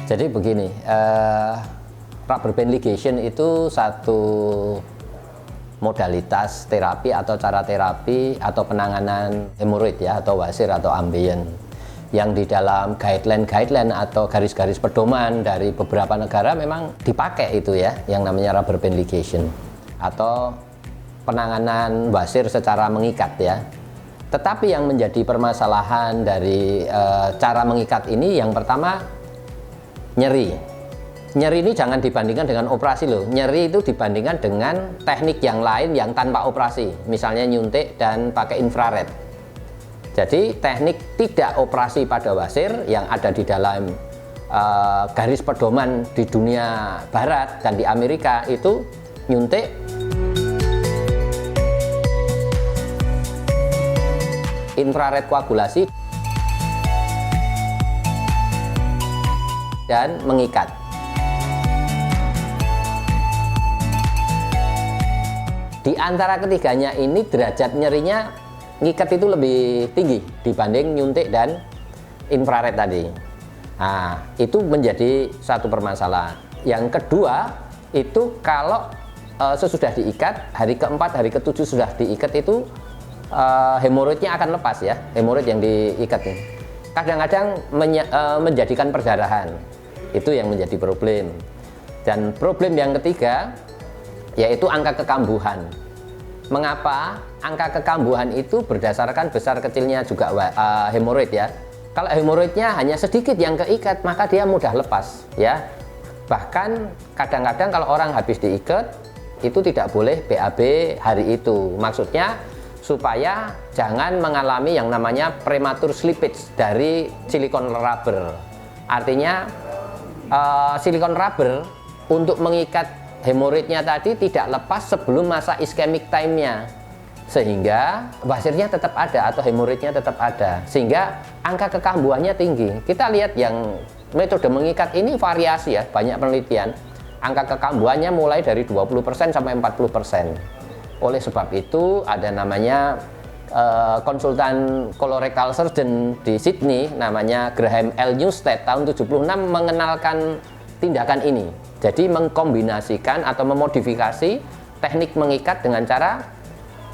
Jadi begini, rubber band ligation itu satu modalitas terapi atau cara terapi atau penanganan hemoroid ya, atau wasir atau ambeien yang di dalam guideline atau garis-garis pedoman dari beberapa negara memang dipakai itu ya, yang namanya rubber band ligation atau penanganan wasir secara mengikat ya. Tetapi yang menjadi permasalahan dari cara mengikat ini, yang pertama nyeri. Nyeri ini jangan dibandingkan dengan operasi loh. Nyeri itu dibandingkan dengan teknik yang lain yang tanpa operasi, misalnya nyuntik dan pakai infrared. Jadi teknik tidak operasi pada wasir yang ada di dalam garis pedoman di dunia barat dan di Amerika itu nyuntik, infrared koagulasi, dan mengikat. Di antara ketiganya ini derajat nyerinya ngikat itu lebih tinggi dibanding nyuntik dan infrared tadi. Nah, itu menjadi satu permasalahan. Yang kedua, itu kalau sesudah diikat, hari keempat, hari ketujuh sudah diikat itu hemoroidnya akan lepas ya, hemoroid yang diikat ini. Kadang-kadang menjadikan perdarahan. Itu yang menjadi problem. Dan problem yang ketiga yaitu angka kekambuhan. Mengapa? Angka kekambuhan itu berdasarkan besar kecilnya juga hemoroid ya. Kalau hemoroidnya hanya sedikit yang keikat, maka dia mudah lepas ya. Bahkan kadang-kadang kalau orang habis diikat itu tidak boleh BAB hari itu. Maksudnya supaya jangan mengalami yang namanya premature slippage dari silikon rubber. Artinya silikon rubber untuk mengikat hemoroidnya tadi tidak lepas sebelum masa ischemic time-nya, sehingga wasirnya tetap ada atau hemoroidnya tetap ada, sehingga angka kekambuhannya tinggi. Kita lihat yang metode mengikat ini variasi ya, banyak penelitian. Angka kekambuhannya mulai dari 20% sampai 40%. Oleh sebab itu ada namanya konsultan colorectal surgeon di Sydney namanya Graham L. Newstead tahun 76 mengenalkan tindakan ini. Jadi mengkombinasikan atau memodifikasi teknik mengikat dengan cara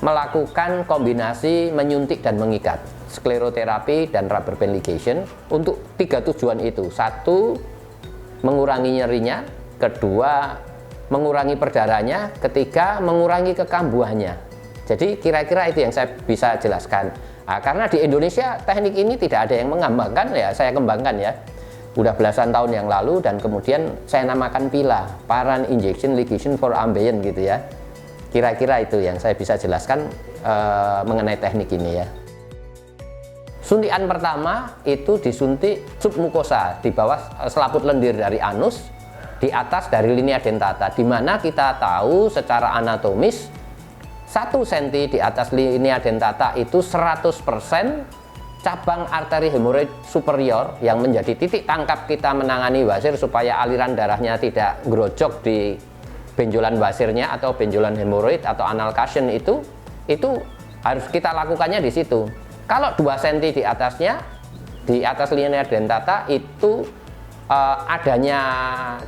melakukan kombinasi menyuntik dan mengikat, skleroterapi dan rubber band ligation untuk 3 tujuan itu. 1, mengurangi nyerinya, 2, mengurangi perdarahannya, 3, mengurangi kekambuhannya. Jadi kira-kira itu yang saya bisa jelaskan. Nah, karena di Indonesia teknik ini tidak ada yang mengembangkan ya, saya kembangkan ya. Udah belasan tahun yang lalu dan kemudian saya namakan PILA, Parent Injection Ligation for Ambeien gitu ya. Kira-kira itu yang saya bisa jelaskan mengenai teknik ini ya. Suntikan pertama itu disuntik submukosa di bawah selaput lendir dari anus, di atas dari linea dentata, di mana kita tahu secara anatomis 1 cm di atas linea dentata itu 100% cabang arteri hemoroid superior yang menjadi titik tangkap kita menangani wasir supaya aliran darahnya tidak grojok di benjolan wasirnya atau benjolan hemoroid atau anal cushion itu harus kita lakukannya di situ. Kalau 2 cm di atasnya, di atas linea dentata itu adanya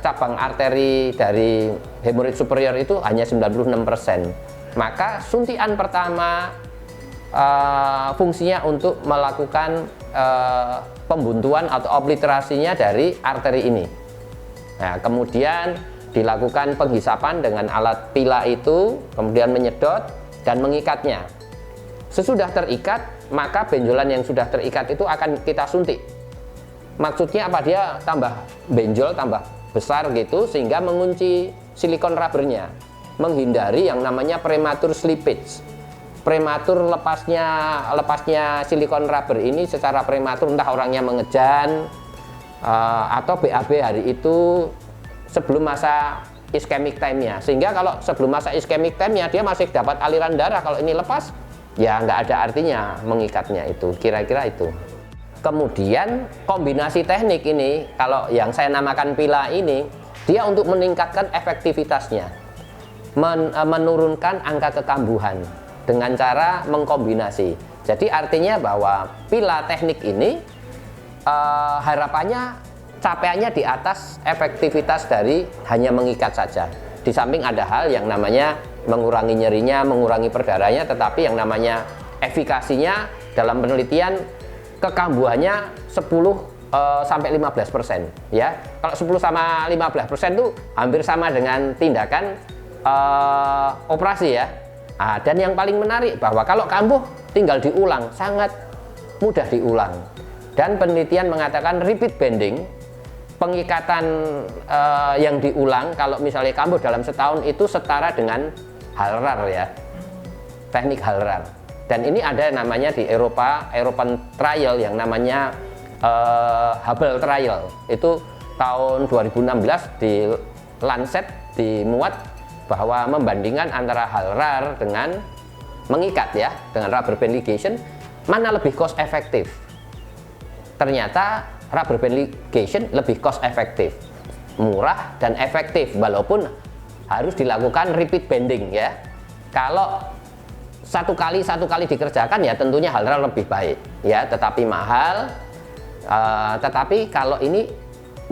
cabang arteri dari hemoroid superior itu hanya 96%. Maka suntikan pertama fungsinya untuk melakukan pembuntuan atau obliterasinya dari arteri ini. Nah, kemudian dilakukan penghisapan dengan alat PILA itu, kemudian menyedot dan mengikatnya. Sesudah terikat, maka benjolan yang sudah terikat itu akan kita suntik. Maksudnya apa? Dia tambah benjol, tambah besar gitu, sehingga mengunci silikon rubbernya, menghindari yang namanya premature slippage. Prematur lepasnya silikon rubber ini secara prematur, entah orangnya mengejan atau BAB hari itu sebelum masa ischemic time-nya, sehingga kalau sebelum masa ischemic time-nya dia masih dapat aliran darah, kalau ini lepas ya nggak ada artinya mengikatnya itu. Kira-kira itu. Kemudian kombinasi teknik ini, kalau yang saya namakan PILA ini, dia untuk meningkatkan efektivitasnya, menurunkan angka kekambuhan dengan cara mengkombinasi. Jadi artinya bahwa PILA teknik ini harapannya capaiannya di atas efektivitas dari hanya mengikat saja. Di samping ada hal yang namanya mengurangi nyerinya, mengurangi perdarahannya, tetapi yang namanya efikasinya dalam penelitian kekambuhannya 10 sampai 15% ya. Kalau 10 sama 15% itu hampir sama dengan tindakan operasi ya. Dan yang paling menarik bahwa kalau kambuh tinggal diulang, sangat mudah diulang. Dan penelitian mengatakan repeat bending, pengikatan yang diulang kalau misalnya kambuh dalam setahun itu setara dengan Halrar ya, teknik Halrar. Dan ini ada namanya di Eropa, European Trial yang namanya Hubble Trial. Itu tahun 2016 di Lancet dimuat bahwa membandingkan antara Halrar dengan mengikat ya, dengan rubber band ligation, mana lebih cost efektif. Ternyata rubber band ligation lebih cost efektif, murah dan efektif, walaupun harus dilakukan repeat bending ya. Kalau satu kali dikerjakan ya tentunya Halrar lebih baik ya, tetapi mahal. Tetapi kalau ini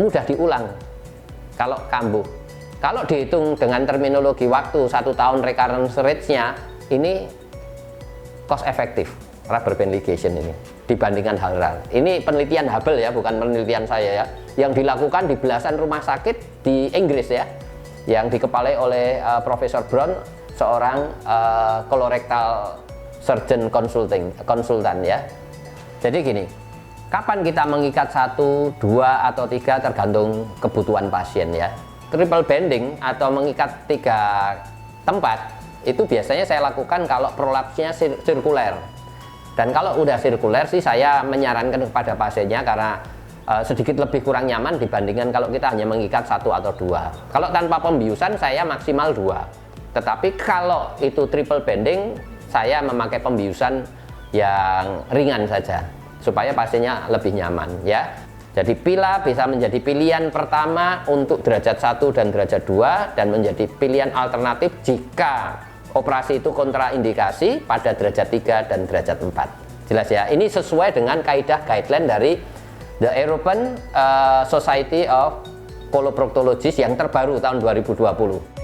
mudah diulang kalau kambuh. Kalau dihitung dengan terminologi waktu 1 tahun recurrence rate-nya, ini cost efektif rubber band ligation ini dibandingkan Halrar. Ini penelitian Hubble ya, bukan penelitian saya ya, yang dilakukan di belasan rumah sakit di Inggris ya, yang dikepalai oleh Profesor Brown, seorang colorectal surgeon konsultan ya. Jadi gini, kapan kita mengikat 1, 2, atau 3 tergantung kebutuhan pasien ya. Triple bending atau mengikat 3 tempat itu biasanya saya lakukan kalau prolapsnya sirkuler. Dan kalau udah sirkuler sih saya menyarankan kepada pasiennya karena sedikit lebih kurang nyaman dibandingkan kalau kita hanya mengikat 1 atau 2. Kalau tanpa pembiusan saya maksimal 2. Tetapi kalau itu triple bending saya memakai pembiusan yang ringan saja supaya pasiennya lebih nyaman ya. Jadi PILA bisa menjadi pilihan pertama untuk derajat 1 dan derajat 2 dan menjadi pilihan alternatif jika operasi itu kontraindikasi pada derajat 3 dan derajat 4. Jelas ya, ini sesuai dengan kaidah guideline dari The European Society of Coloproctologists yang terbaru tahun 2020.